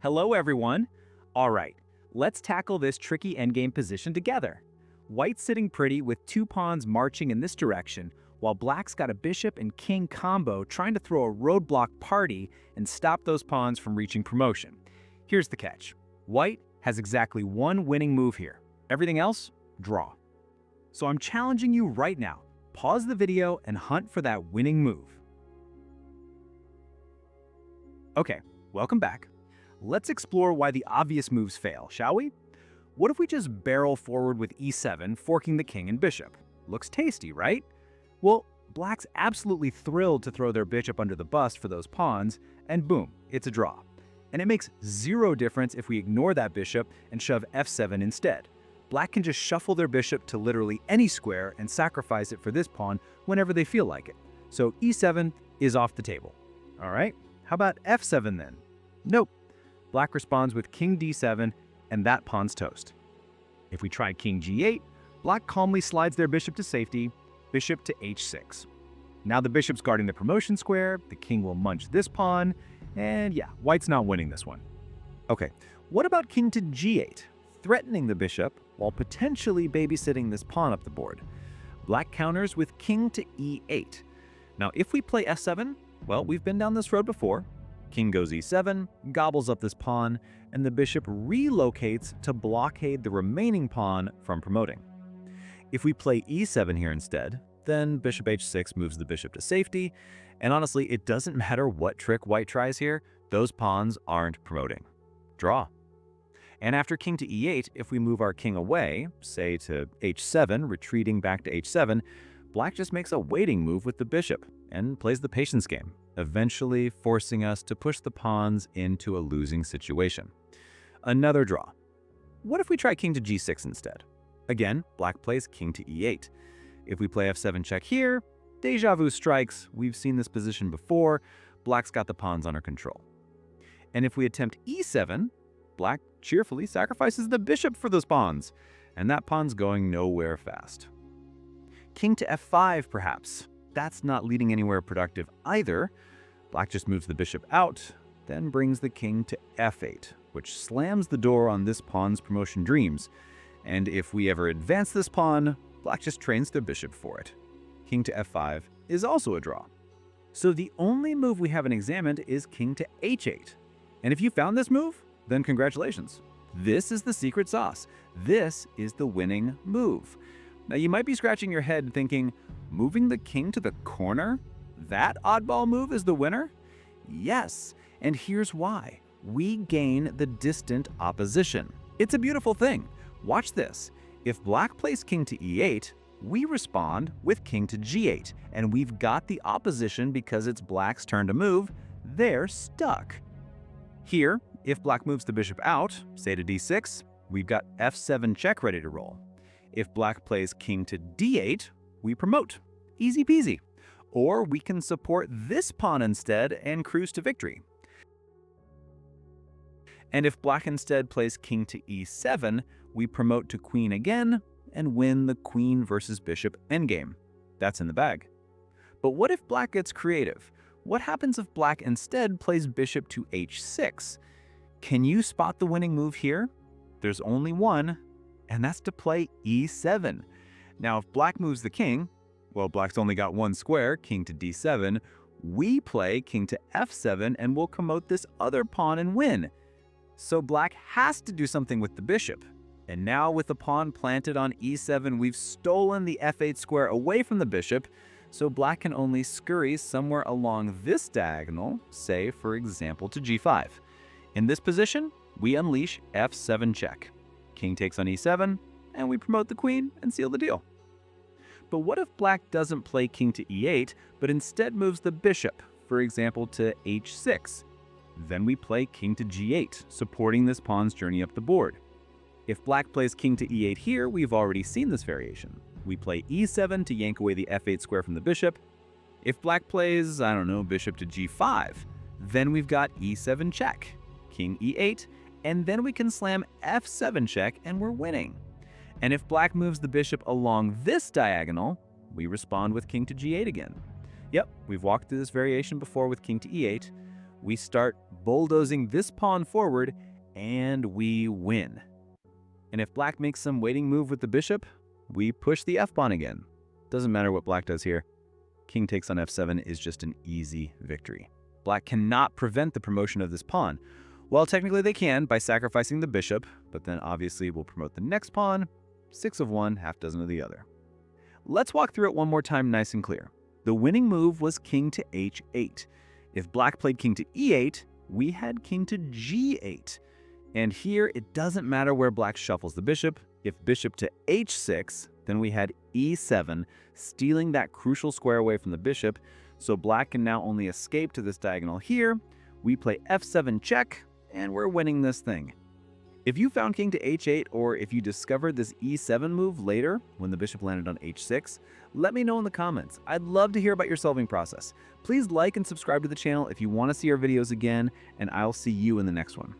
Hello, everyone. All right, let's tackle this tricky endgame position together. White's sitting pretty with two pawns marching in this direction, while Black's got a bishop and king combo trying to throw a roadblock party and stop those pawns from reaching promotion. Here's the catch. White has exactly one winning move here. Everything else, draw. So I'm challenging you right now. Pause the video and hunt for that winning move. Okay, welcome back. Let's explore why the obvious moves fail, shall we? What if we just barrel forward with e7, forking the king and bishop? Looks tasty, right? Well, Black's absolutely thrilled to throw their bishop under the bus for those pawns, and boom, it's a draw. And it makes zero difference if we ignore that bishop and shove f7 instead. Black can just shuffle their bishop to literally any square and sacrifice it for this pawn whenever they feel like it. So e7 is off the table. All right, how about f7 then? Nope. Black responds with king d7, and that pawn's toast. If we try king g8, Black calmly slides their bishop to safety, bishop to h6. Now the bishop's guarding the promotion square, the king will munch this pawn, and yeah, White's not winning this one. Okay, what about king to g8, threatening the bishop while potentially babysitting this pawn up the board? Black counters with king to e8. Now if we play f7, well, we've been down this road before. King goes e7, gobbles up this pawn, and the bishop relocates to blockade the remaining pawn from promoting. If we play e7 here instead, then bishop h6 moves the bishop to safety, and honestly, it doesn't matter what trick White tries here, those pawns aren't promoting. Draw. And after king to e8, if we move our king away, say to h7, retreating back to h7, Black just makes a waiting move with the bishop and plays the patience game, eventually forcing us to push the pawns into a losing situation. Another draw. What if we try king to g6 instead? Again, Black plays king to e8. If we play f7 check here, deja vu strikes. We've seen this position before. Black's got the pawns under control. And if we attempt e7, Black cheerfully sacrifices the bishop for those pawns, and that pawn's going nowhere fast. King to f5, perhaps. That's not leading anywhere productive either. Black just moves the bishop out, then brings the king to f8, which slams the door on this pawn's promotion dreams. And if we ever advance this pawn, Black just trains the bishop for it. King to f5 is also a draw. So the only move we haven't examined is king to h8. And if you found this move, then congratulations. This is the secret sauce. This is the winning move. Now you might be scratching your head thinking, moving the king to the corner? That oddball move is the winner? Yes, and here's why. We gain the distant opposition. It's a beautiful thing. Watch this. If Black plays king to e8, we respond with king to g8, and we've got the opposition because it's Black's turn to move. They're stuck. Here, if Black moves the bishop out, say to d6, we've got f7 check ready to roll. If Black plays king to d8, we promote. Easy peasy. Or we can support this pawn instead and cruise to victory. And if Black instead plays king to e7, we promote to queen again and win the queen versus bishop endgame. That's in the bag. But what if Black gets creative? What happens if Black instead plays bishop to h6? Can you spot the winning move here? There's only one, and that's to play e7. Now, if Black moves the king, well, Black's only got one square, king to d7, we play king to f7 and we'll promote this other pawn and win. So Black has to do something with the bishop. And now with the pawn planted on e7, we've stolen the f8 square away from the bishop, so Black can only scurry somewhere along this diagonal, say, for example, to g5. In this position, we unleash f7 check. King takes on e7, and we promote the queen and seal the deal. But what if Black doesn't play king to e8, but instead moves the bishop, for example, to h6? Then we play king to g8, supporting this pawn's journey up the board. If Black plays king to e8 here, we've already seen this variation. We play e7 to yank away the f8 square from the bishop. If Black plays, I don't know, bishop to g5, then we've got e7 check, king e8, and then we can slam f7 check and we're winning. And if Black moves the bishop along this diagonal, we respond with king to g8 again. Yep, we've walked through this variation before with king to e8. We start bulldozing this pawn forward, and we win. And if black makes some waiting move with the bishop, we push the f-pawn again. Doesn't matter what black does here. King takes on f7 is just an easy victory. Black cannot prevent the promotion of this pawn. Well, technically they can by sacrificing the bishop, but then obviously we'll promote the next pawn, 6 of one, half dozen of the other. Let's walk through it one more time nice and clear. The winning move was king to h8. If black played king to e8, we had king to g8. And here, it doesn't matter where black shuffles the bishop. If bishop to h6, then we had e7, stealing that crucial square away from the bishop, so black can now only escape to this diagonal here. We play f7 check, and we're winning this thing. If you found king to h8, or if you discovered this e7 move later, when the bishop landed on h6, let me know in the comments. I'd love to hear about your solving process. Please like and subscribe to the channel if you want to see our videos again, and I'll see you in the next one.